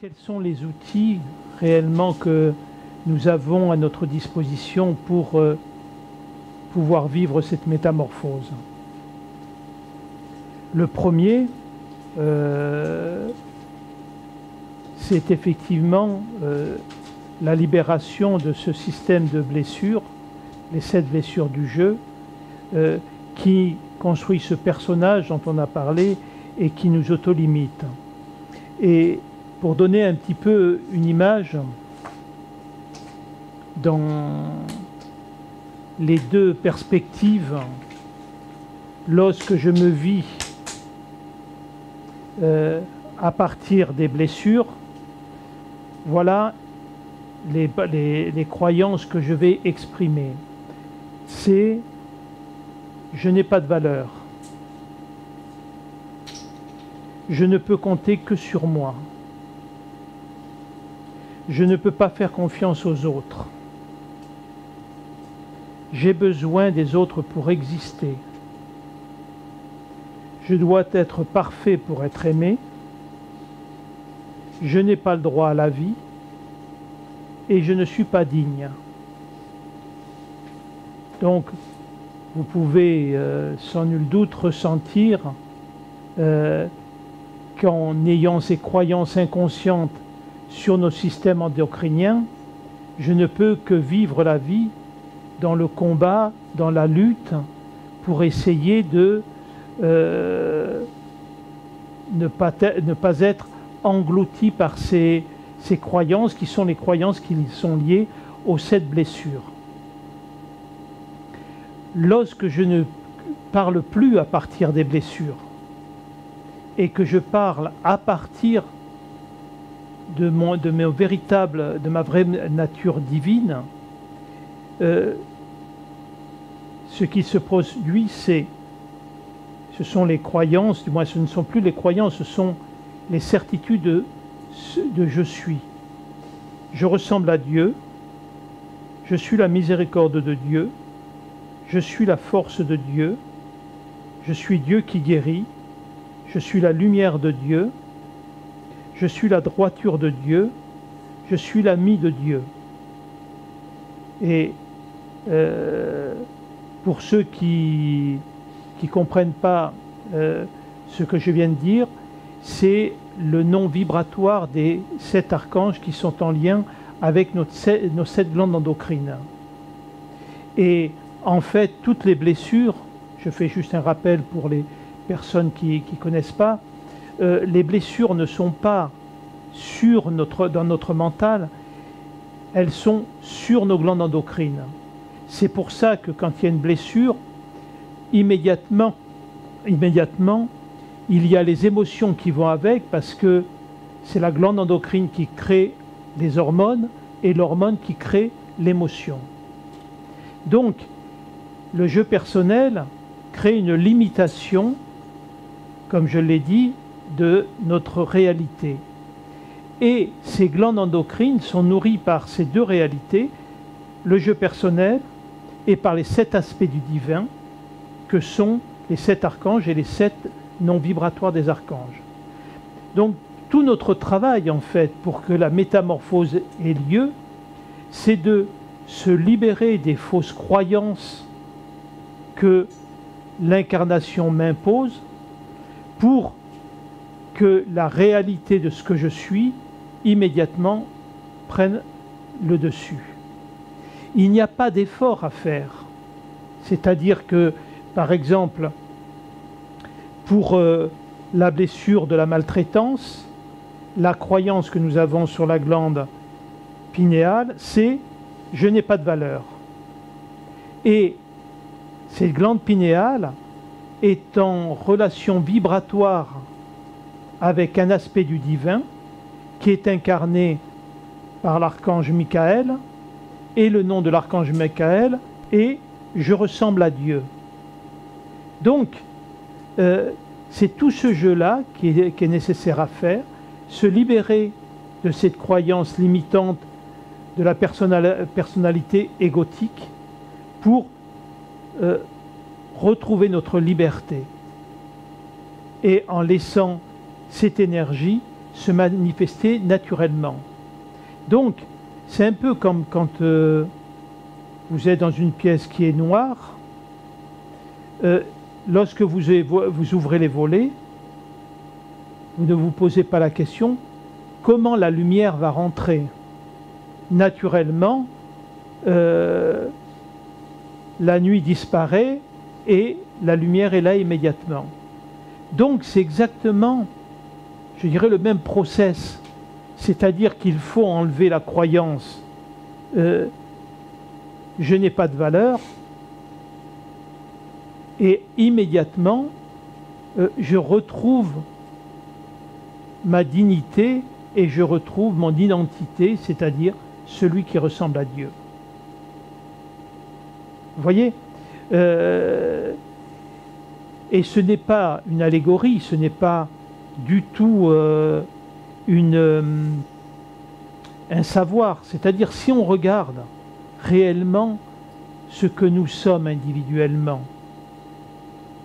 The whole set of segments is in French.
quels sont les outils réellement que nous avons à notre disposition pour pouvoir vivre cette métamorphose? Le premier, c'est effectivement la libération de ce système de blessures, les 7 blessures du jeu, qui construit ce personnage dont on a parlé et qui nous autolimite. Et pour donner un petit peu une image, dans les deux perspectives, lorsque je me vis à partir des blessures, voilà les croyances que je vais exprimer. C'est « je n'ai pas de valeur ». Je ne peux compter que sur moi. Je ne peux pas faire confiance aux autres. J'ai besoin des autres pour exister. Je dois être parfait pour être aimé. Je n'ai pas le droit à la vie et je ne suis pas digne. Donc, vous pouvez sans nul doute ressentir qu'en ayant ces croyances inconscientes sur nos systèmes endocriniens, je ne peux que vivre la vie dans le combat, dans la lutte, pour essayer de ne pas être englouti par ces croyances qui sont les croyances qui sont liées aux 7 blessures. Lorsque je ne parle plus à partir des blessures et que je parle à partir de ma vraie nature divine, ce qui se produit, ce sont les croyances, du moins ce ne sont plus les croyances, ce sont les certitudes de je suis. Je ressemble à Dieu, je suis la miséricorde de Dieu, je suis la force de Dieu, je suis Dieu qui guérit, je suis la lumière de Dieu, je suis la droiture de Dieu, je suis l'ami de Dieu. Et pour ceux qui ne comprennent pas ce que je viens de dire, c'est le nom vibratoire des 7 archanges qui sont en lien avec nos 7 glandes endocrines. Et en fait, toutes les blessures, je fais juste un rappel pour les personnes qui ne connaissent pas, les blessures ne sont pas dans notre mental, elles sont sur nos glandes endocrines. C'est pour ça que quand il y a une blessure, immédiatement, il y a les émotions qui vont avec, parce que c'est la glande endocrine qui crée les hormones et l'hormone qui crée l'émotion. Donc, le jeu personnel crée une limitation, comme je l'ai dit, de notre réalité. Et ces glandes endocrines sont nourries par ces 2 réalités, le jeu personnel et par les 7 aspects du divin, que sont les 7 archanges et les 7 noms vibratoires des archanges. Donc, tout notre travail, en fait, pour que la métamorphose ait lieu, c'est de se libérer des fausses croyances que l'incarnation m'impose pour que la réalité de ce que je suis immédiatement prenne le dessus. Il n'y a pas d'effort à faire. C'est-à-dire que, par exemple, pour la blessure de la maltraitance, la croyance que nous avons sur la glande pinéale, c'est « je n'ai pas de valeur ». Et cette glande pinéale est en relation vibratoire avec un aspect du divin qui est incarné par l'archange Michael, et le nom de l'archange Michael est « je ressemble à Dieu ». Donc, c'est tout ce jeu-là qui est nécessaire à faire, se libérer de cette croyance limitante de la personnalité égotique pour retrouver notre liberté. Et en laissant cette énergie se manifester naturellement. Donc, c'est un peu comme quand vous êtes dans une pièce qui est noire, lorsque vous ouvrez les volets, vous ne vous posez pas la question comment la lumière va rentrer. Naturellement, la nuit disparaît et la lumière est là immédiatement. Donc c'est exactement, je dirais, le même process. C'est-à-dire qu'il faut enlever la croyance je n'ai pas de valeur, et immédiatement je retrouve ma dignité et je retrouve mon identité, c'est-à-dire celui qui ressemble à Dieu. Vous voyez, et ce n'est pas une allégorie, ce n'est pas du tout un savoir. C'est-à-dire, si on regarde réellement ce que nous sommes individuellement,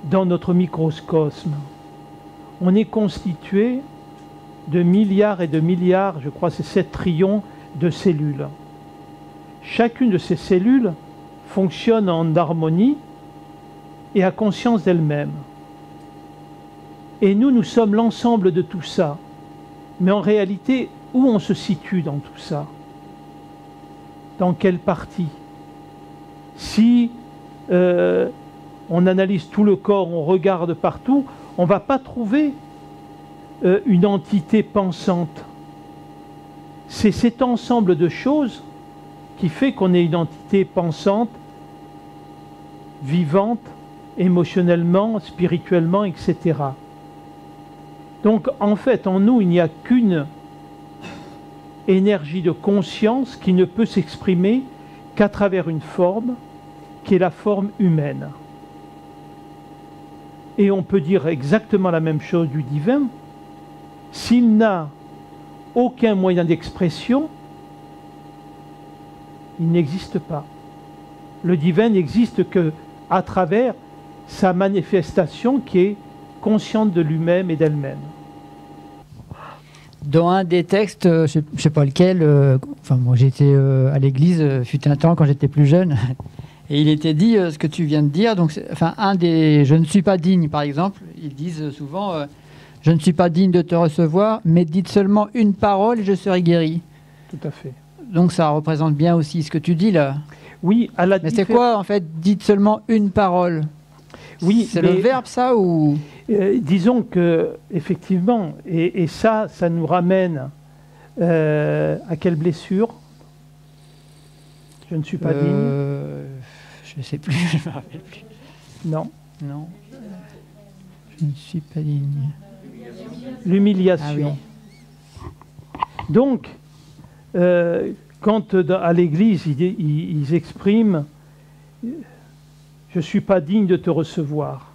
dans notre microcosme, on est constitué de milliards et de milliards, je crois c'est 7 trillions de cellules. Chacune de ces cellules fonctionne en harmonie et a conscience d'elle-même. Et nous sommes l'ensemble de tout ça. Mais en réalité, où on se situe dans tout ça? Dans quelle partie? Si on analyse tout le corps, on regarde partout, on ne va pas trouver une entité pensante. C'est cet ensemble de choses qui fait qu'on est une entité pensante, vivante, émotionnellement, spirituellement, etc. Donc en fait, en nous, il n'y a qu'une énergie de conscience qui ne peut s'exprimer qu'à travers une forme, qui est la forme humaine. Et on peut dire exactement la même chose du divin. S'il n'a aucun moyen d'expression, il n'existe pas. Le divin n'existe qu'à travers sa manifestation qui est consciente de lui-même et d'elle-même. Dans un des textes, je ne sais pas lequel, enfin moi j'étais à l'église, fut un temps quand j'étais plus jeune, et il était dit ce que tu viens de dire, donc enfin un des « je ne suis pas digne » par exemple, ils disent souvent « je ne suis pas digne de te recevoir, mais dites seulement une parole et je serai guéri ». Tout à fait. Donc ça représente bien aussi ce que tu dis là. Oui, à la mais c'est quoi en fait, dites seulement une parole? Oui, c'est le verbe ça ou disons que effectivement, et ça nous ramène à quelle blessure? Je ne suis pas digne. Je ne sais plus, je ne me rappelle plus. Non. Non. Je ne suis pas digne. L'humiliation. Ah oui. Donc, quand à l'église ils expriment je ne suis pas digne de te recevoir,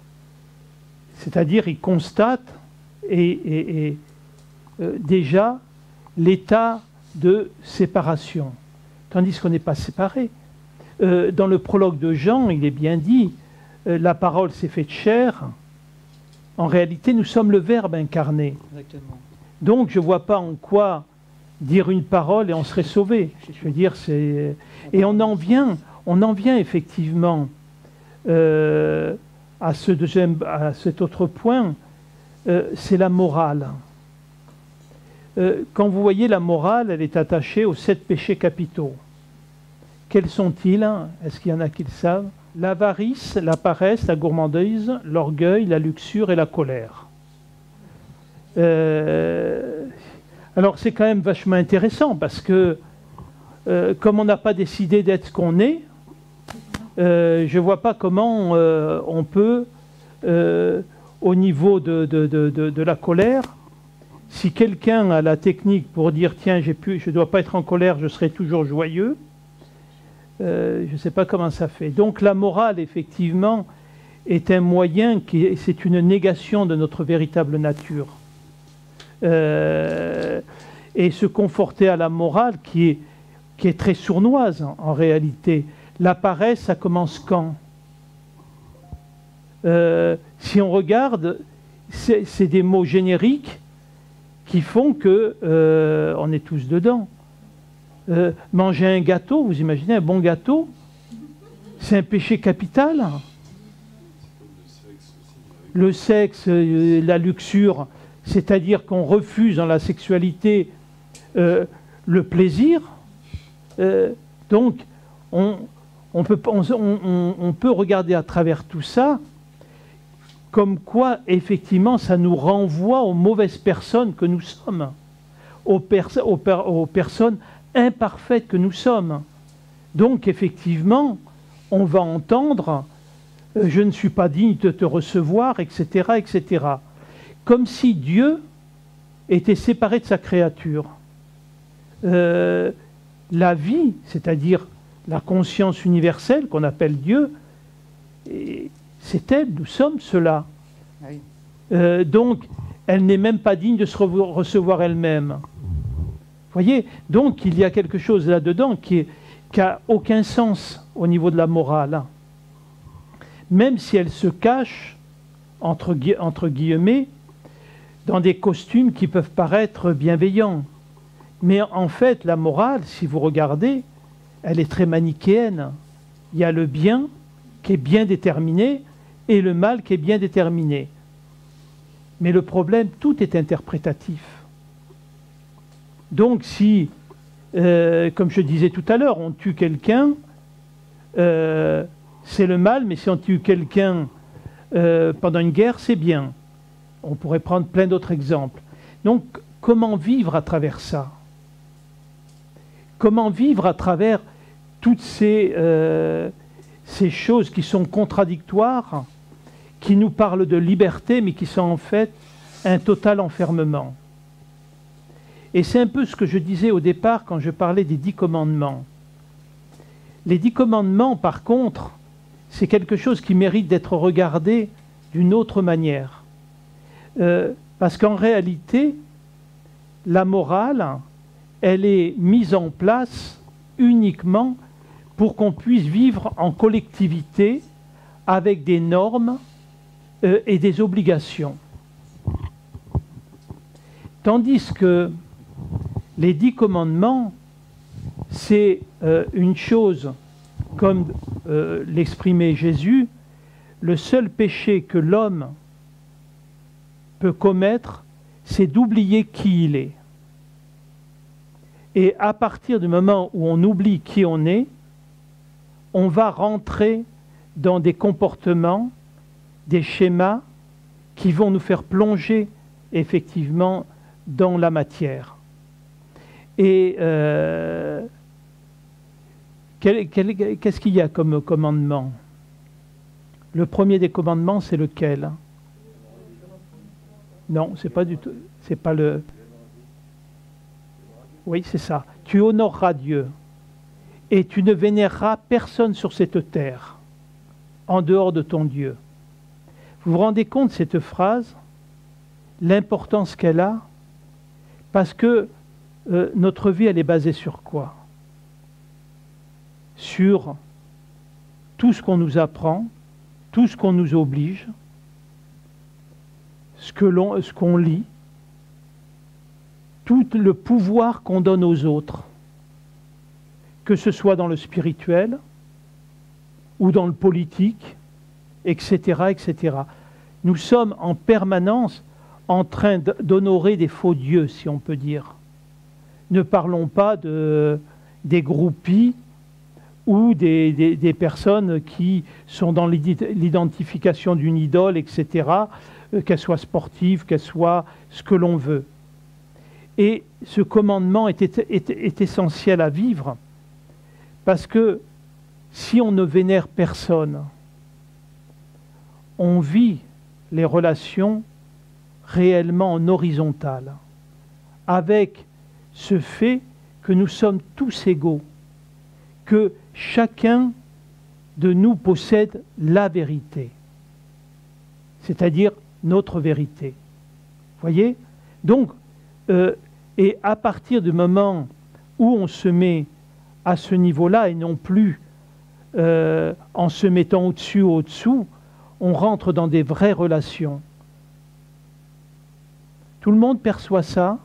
c'est-à-dire ils constatent déjà l'état de séparation, tandis qu'on n'est pas séparés. Dans le prologue de Jean, il est bien dit la parole s'est faite chair. En réalité, nous sommes le Verbe incarné. Exactement. Donc, je ne vois pas en quoi dire une parole et on serait sauvé. Je veux dire, c'est... Et on en vient effectivement à cet autre point, c'est la morale. Quand vous voyez la morale, elle est attachée aux 7 péchés capitaux. Quels sont-ils? Est-ce qu'il y en a qui le savent? L'avarice, la paresse, la gourmandise, l'orgueil, la luxure et la colère. Alors c'est quand même vachement intéressant parce que comme on n'a pas décidé d'être ce qu'on est, je ne vois pas comment on peut, au niveau de la colère, si quelqu'un a la technique pour dire tiens, je ne dois pas être en colère, je serai toujours joyeux, je ne sais pas comment ça fait. Donc la morale, effectivement, est un moyen, c'est une négation de notre véritable nature. Et se conforter à la morale qui est très sournoise en réalité. La paresse, ça commence quand? Si on regarde, c'est des mots génériques qui font que on est tous dedans. Manger un gâteau, vous imaginez un bon gâteau, c'est un péché capital. Le sexe, la luxure, c'est-à-dire qu'on refuse dans la sexualité le plaisir. Donc, on peut regarder à travers tout ça comme quoi, effectivement, ça nous renvoie aux mauvaises personnes que nous sommes, aux personnes imparfaites que nous sommes. Donc, effectivement, on va entendre « je ne suis pas digne de te recevoir », etc., etc. Comme si Dieu était séparé de sa créature. La vie, c'est-à-dire la conscience universelle qu'on appelle Dieu, c'est elle, nous sommes cela. Oui. Donc, elle n'est même pas digne de se recevoir elle-même. Vous voyez, donc il y a quelque chose là-dedans qui n'a aucun sens au niveau de la morale. Même si elle se cache, entre guillemets, dans des costumes qui peuvent paraître bienveillants. Mais en fait, la morale, si vous regardez, elle est très manichéenne. Il y a le bien qui est bien déterminé et le mal qui est bien déterminé. Mais le problème, tout est interprétatif. Donc si, comme je disais tout à l'heure, on tue quelqu'un, c'est le mal, mais si on tue quelqu'un pendant une guerre, c'est bien. On pourrait prendre plein d'autres exemples. Donc, comment vivre à travers ça? Comment vivre à travers toutes ces choses qui sont contradictoires, qui nous parlent de liberté, mais qui sont en fait un total enfermement? Et c'est un peu ce que je disais au départ quand je parlais des 10 commandements. Les 10 commandements, par contre, c'est quelque chose qui mérite d'être regardé d'une autre manière. Parce qu'en réalité, la morale, elle est mise en place uniquement pour qu'on puisse vivre en collectivité avec des normes et des obligations. Tandis que les 10 commandements, c'est une chose, comme l'exprimait Jésus, le seul péché que l'homme peut commettre, c'est d'oublier qui il est. Et à partir du moment où on oublie qui on est, on va rentrer dans des comportements, des schémas qui vont nous faire plonger effectivement dans la matière. Et qu'est-ce qu'il y a comme commandement? Le premier des commandements, c'est lequel? Non, c'est pas du tout. C'est pas le. Oui, c'est ça. Tu honoreras Dieu et tu ne vénéreras personne sur cette terre en dehors de ton Dieu. Vous vous rendez compte, cette phrase, l'importance qu'elle a? Parce que notre vie, elle est basée sur quoi? Sur tout ce qu'on nous apprend, tout ce qu'on nous oblige, ce qu'on lit, tout le pouvoir qu'on donne aux autres, que ce soit dans le spirituel ou dans le politique, etc., etc. Nous sommes en permanence en train d'honorer des faux dieux, si on peut dire. Ne parlons pas des groupies ou des personnes qui sont dans l'identification d'une idole, etc., qu'elle soit sportive, qu'elle soit ce que l'on veut. Et ce commandement est essentiel à vivre, parce que si on ne vénère personne, on vit les relations réellement en horizontal, avec ce fait que nous sommes tous égaux, que chacun de nous possède la vérité, c'est-à-dire notre vérité. Voyez? Donc, et à partir du moment où on se met à ce niveau-là, et non plus en se mettant au-dessus ou au-dessous, on rentre dans des vraies relations. Tout le monde perçoit ça.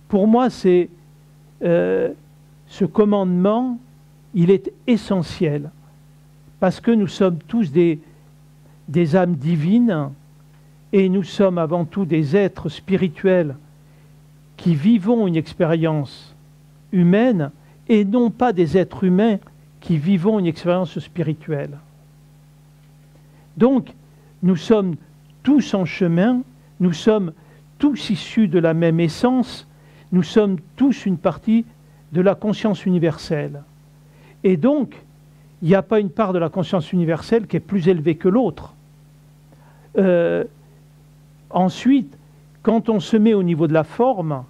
Pour moi, c'est ce commandement, il est essentiel. Parce que nous sommes tous des âmes divines et nous sommes avant tout des êtres spirituels qui vivons une expérience humaine et non pas des êtres humains qui vivons une expérience spirituelle. Donc, nous sommes tous en chemin, nous sommes tous issus de la même essence, nous sommes tous une partie de la conscience universelle. Et donc, il n'y a pas une part de la conscience universelle qui est plus élevée que l'autre. Ensuite, quand on se met au niveau de la forme,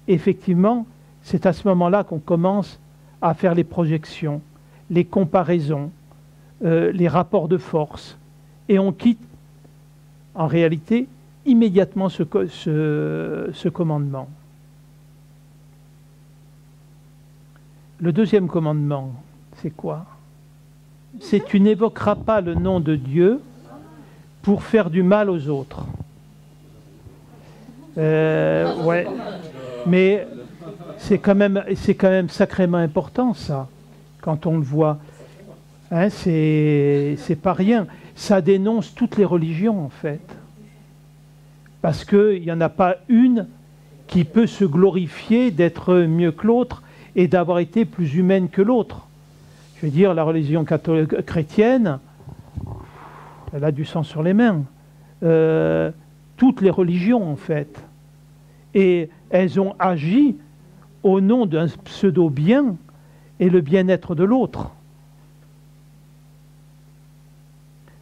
effectivement, c'est à ce moment-là qu'on commence à faire les projections, les comparaisons, les rapports de force, et on quitte, en réalité, immédiatement ce commandement. Le deuxième commandement, c'est quoi? C'est tu n'évoqueras pas le nom de Dieu pour faire du mal aux autres. Ouais, mais c'est quand même sacrément important ça, quand on le voit. Hein, c'est pas rien. Ça dénonce toutes les religions en fait. Parce qu'il n'y en a pas une qui peut se glorifier d'être mieux que l'autre et d'avoir été plus humaine que l'autre. Je veux dire, la religion chrétienne, elle a du sang sur les mains. Toutes les religions, en fait. Et elles ont agi au nom d'un pseudo-bien et le bien-être de l'autre.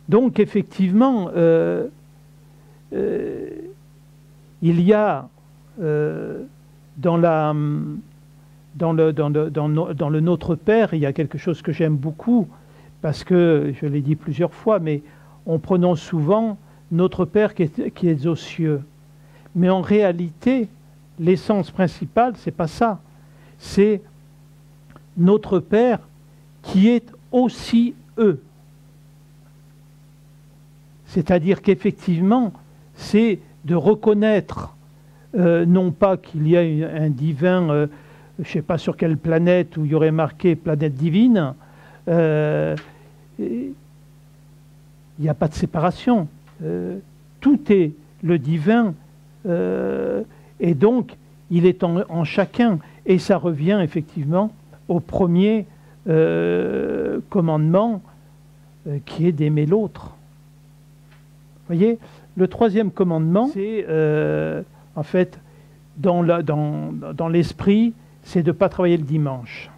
Donc, effectivement, il y a dans le Notre Père, il y a quelque chose que j'aime beaucoup, parce que, je l'ai dit plusieurs fois, mais on prononce souvent Notre Père qui est aux cieux. Mais en réalité, l'essence principale, c'est pas ça. C'est Notre Père qui est aussi eux. C'est-à-dire qu'effectivement, c'est de reconnaître, non pas qu'il y a un divin, je ne sais pas sur quelle planète où il y aurait marqué planète divine, il n'y a pas de séparation. Tout est le divin, et donc il est en chacun. Et ça revient effectivement au premier commandement, qui est d'aimer l'autre. Vous voyez, le troisième commandement, c'est en fait, dans l'esprit, c'est de ne pas travailler le dimanche.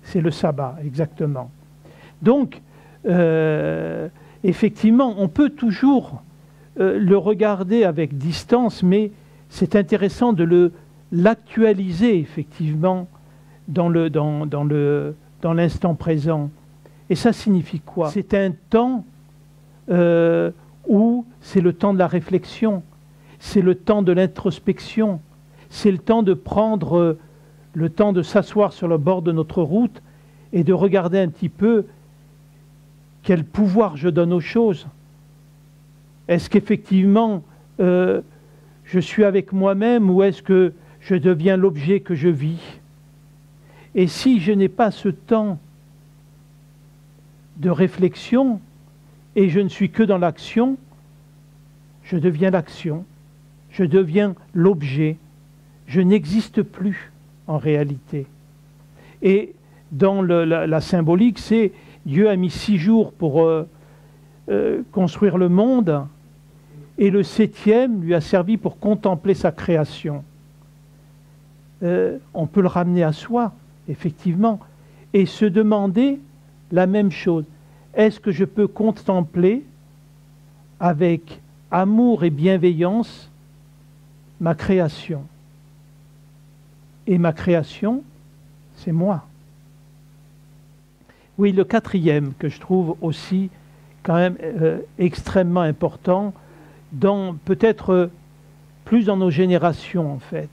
C'est le sabbat, exactement. Donc, effectivement, on peut toujours le regarder avec distance, mais c'est intéressant de l'actualiser, effectivement, dans l'instant présent. Et ça signifie quoi? C'est un temps où c'est le temps de la réflexion, c'est le temps de l'introspection, c'est le temps de prendre le temps de s'asseoir sur le bord de notre route et de regarder un petit peu quel pouvoir je donne aux choses. Est-ce qu'effectivement je suis avec moi-même ou est-ce que je deviens l'objet que je vis? Et si je n'ai pas ce temps de réflexion et je ne suis que dans l'action, je deviens l'action, je deviens l'objet, je n'existe plus en réalité. Et dans la symbolique, c'est Dieu a mis 6 jours pour construire le monde, et le 7e lui a servi pour contempler sa création. On peut le ramener à soi, effectivement, et se demander la même chose. Est-ce que je peux contempler avec amour et bienveillance ma création? Et ma création, c'est moi. Oui, le 4e, que je trouve aussi quand même extrêmement important, peut-être plus dans nos générations en fait.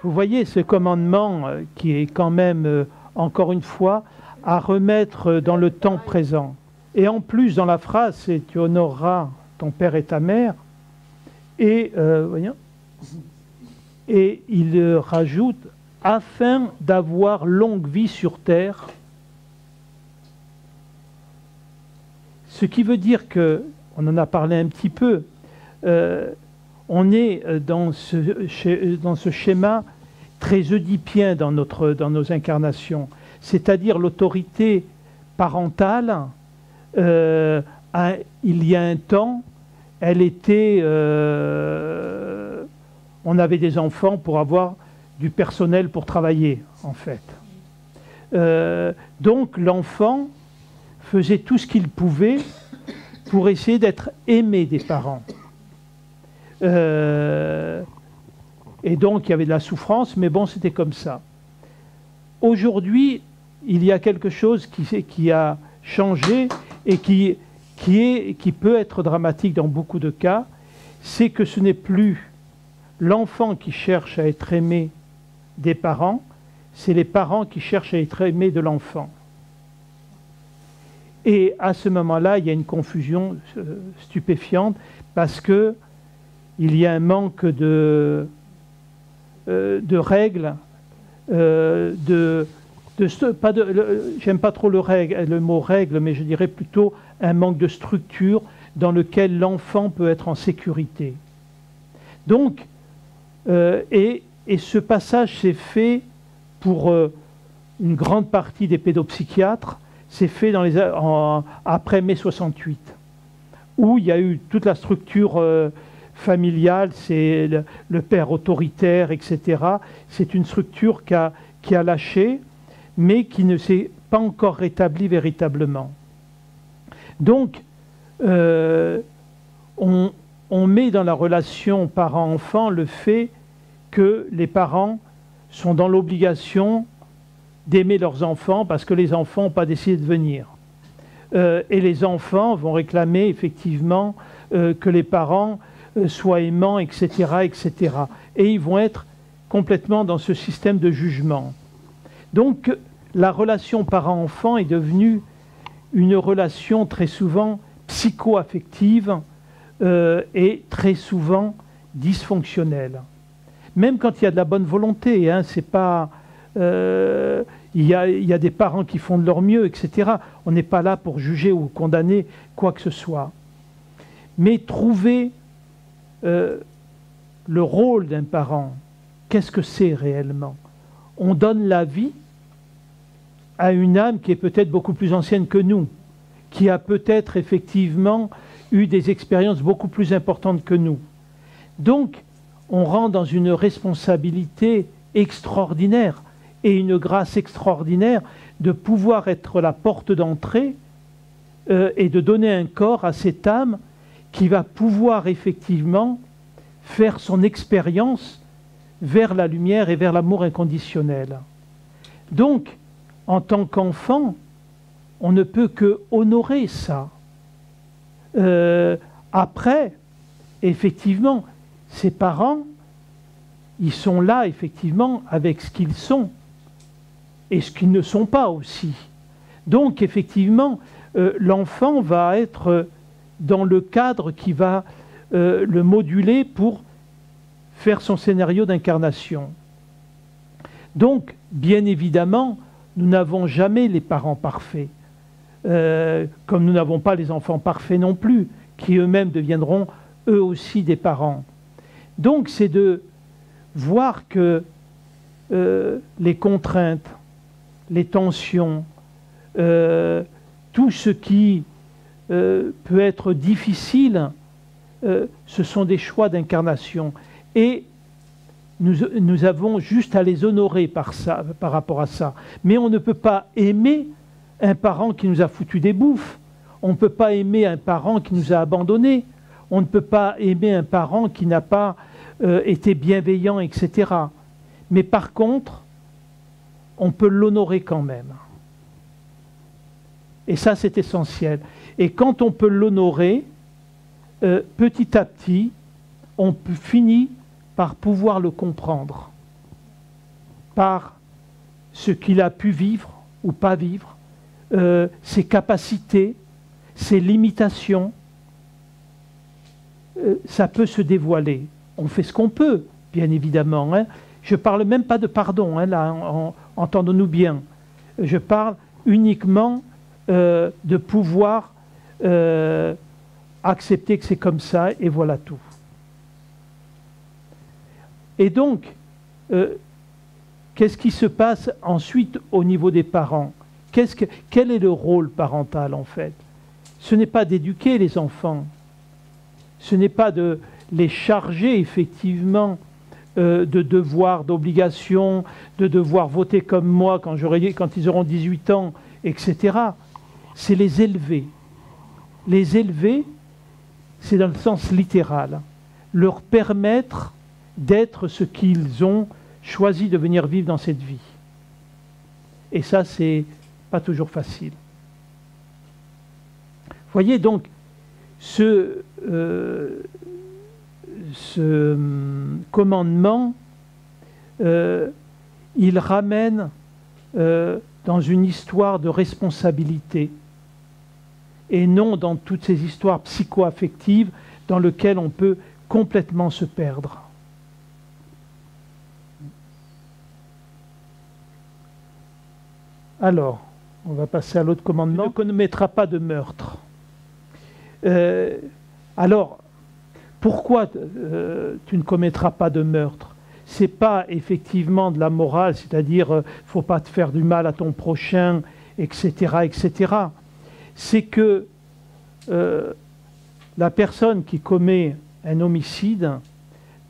Vous voyez ce commandement qui est quand même, encore une fois, à remettre dans le temps présent. Et en plus, dans la phrase, c'est « tu honoreras ton père et ta mère, et, voyons, et il rajoute, afin d'avoir longue vie sur terre. Ce qui veut dire que, on en a parlé un petit peu, on est dans ce schéma très oedipien dans nos incarnations, c'est-à-dire l'autorité parentale, il y a un temps, elle était... on avait des enfants pour avoir du personnel pour travailler, en fait. Donc l'enfant faisait tout ce qu'il pouvait pour essayer d'être aimé des parents. Et donc il y avait de la souffrance, mais bon, c'était comme ça. Aujourd'hui, il y a quelque chose qui a changé et qui peut être dramatique dans beaucoup de cas, c'est que ce n'est plus l'enfant qui cherche à être aimé des parents, c'est les parents qui cherchent à être aimés de l'enfant. Et à ce moment-là, il y a une confusion stupéfiante parce que il y a un manque de règles, j'aime pas trop le mot règle, mais je dirais plutôt un manque de structure dans lequel l'enfant peut être en sécurité. Donc, et ce passage s'est fait pour une grande partie des pédopsychiatres, c'est fait après mai 68, où il y a eu toute la structure familiale, c'est le père autoritaire, etc. C'est une structure qui a lâché, mais qui ne s'est pas encore rétablie véritablement. Donc, on met dans la relation parent-enfant le fait que les parents sont dans l'obligation d'aimer leurs enfants parce que les enfants n'ont pas décidé de venir. Et les enfants vont réclamer effectivement que les parents soient aimants, etc., etc. Et ils vont être complètement dans ce système de jugement. Donc, la relation parent-enfant est devenue une relation très souvent psycho-affective et très souvent dysfonctionnelle. Même quand il y a de la bonne volonté, hein, c'est pas... il y a des parents qui font de leur mieux, etc. On n'est pas là pour juger ou condamner quoi que ce soit. Mais trouver le rôle d'un parent, qu'est-ce que c'est réellement? On donne la vie à une âme qui est peut-être beaucoup plus ancienne que nous, qui a peut-être effectivement eu des expériences beaucoup plus importantes que nous. Donc, on rentre dans une responsabilité extraordinaire et une grâce extraordinaire de pouvoir être la porte d'entrée et de donner un corps à cette âme qui va pouvoir effectivement faire son expérience vers la lumière et vers l'amour inconditionnel. Donc, en tant qu'enfant, on ne peut que honorer ça. Après, effectivement, ses parents, ils sont là, effectivement, avec ce qu'ils sont et ce qu'ils ne sont pas aussi. Donc, effectivement, l'enfant va être dans le cadre qui va le moduler pour faire son scénario d'incarnation. Donc, bien évidemment, nous n'avons jamais les parents parfaits, comme nous n'avons pas les enfants parfaits non plus, qui eux-mêmes deviendront eux aussi des parents. Donc, c'est de voir que les contraintes, les tensions, tout ce qui peut être difficile, ce sont des choix d'incarnation. Et nous avons juste à les honorer par rapport à ça. Mais on ne peut pas aimer un parent qui nous a foutu des bouffes. On ne peut pas aimer un parent qui nous a abandonnés. On ne peut pas aimer un parent qui n'a pas été bienveillant, etc. Mais par contre, on peut l'honorer quand même. Et ça, c'est essentiel. Et quand on peut l'honorer, petit à petit, on finit par pouvoir le comprendre, par ce qu'il a pu vivre ou pas vivre, ses capacités, ses limitations. ça peut se dévoiler. On fait ce qu'on peut, bien évidemment. Hein. Je ne parle même pas de pardon, hein, là, entendons-nous bien. Je parle uniquement de pouvoir accepter que c'est comme ça, et voilà tout. Et donc, qu'est-ce qui se passe ensuite au niveau des parents? Quel est le rôle parental, en fait? Ce n'est pas d'éduquer les enfants, ce n'est pas de les charger, effectivement, de devoirs, d'obligations, de devoir voter comme moi quand ils auront 18 ans, etc. C'est les élever. Les élever, c'est dans le sens littéral. Leur permettre d'être ce qu'ils ont choisi de venir vivre dans cette vie. Et ça, c'est pas toujours facile. Voyez donc, ce commandement, il ramène dans une histoire de responsabilité et non dans toutes ces histoires psycho-affectives dans lesquelles on peut complètement se perdre. Alors, on va passer à l'autre commandement. On ne commettra pas de meurtre. Alors, pourquoi tu ne commettras pas de meurtre? Ce n'est pas effectivement de la morale, c'est-à-dire il ne faut pas te faire du mal à ton prochain, etc. etc. C'est que la personne qui commet un homicide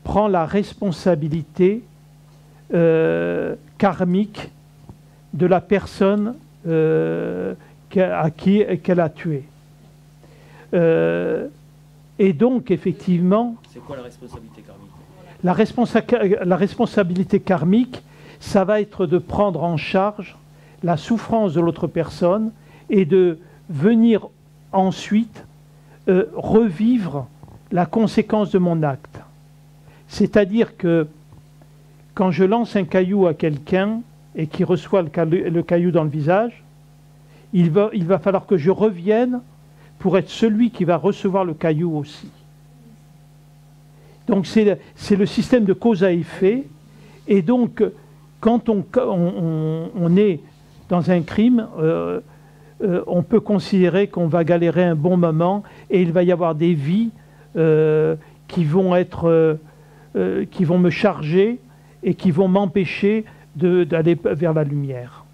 prend la responsabilité karmique de la personne à qui qu'elle a tué. Et donc, effectivement... C'est quoi la responsabilité karmique? La responsabilité karmique, ça va être de prendre en charge la souffrance de l'autre personne et de venir ensuite revivre la conséquence de mon acte. C'est-à-dire que quand je lance un caillou à quelqu'un et qu'il reçoit le caillou dans le visage, il va falloir que je revienne pour être celui qui va recevoir le caillou aussi. Donc c'est le système de cause à effet. Et donc, quand on est dans un crime, on peut considérer qu'on va galérer un bon moment et il va y avoir des vies qui vont me charger et qui vont m'empêcher d'aller vers la lumière.